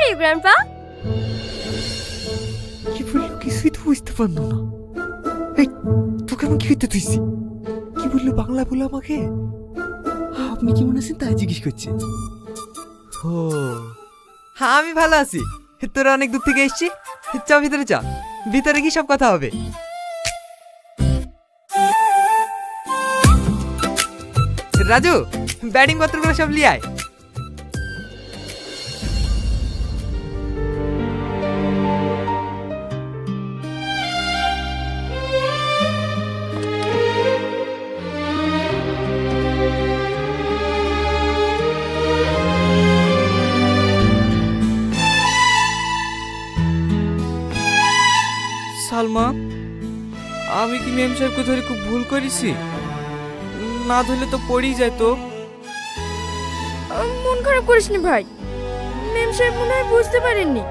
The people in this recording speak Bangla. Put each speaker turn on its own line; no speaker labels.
are you, Grandpa?
কি বললো কিছুই তো বুঝতে পারলো না। এই তোকে আমি কি করতে তুইছি? কি বললো বাংলা বলে আমাকে? আপনি কেমন আছেন তাই জিজ্ঞেস করছে। ও হ্যাঁ আমি ভালো আছি। তোরা অনেক দূর থেকে এসেছি, চ ভিতরে চ, ভিতরে কি সব কথা হবে। রাজু ব্যাটিং পত্রগুলো সব লিয়ে আয়।
সালমা, আমি কি মেম সাহেবকে ধরে খুব ভুল করেছি? না ধরলে তো পড়েই যায় তো।
মন খারাপ করিস নি ভাই, মেম সাহেব মনে হয় বুঝতে পারেননি।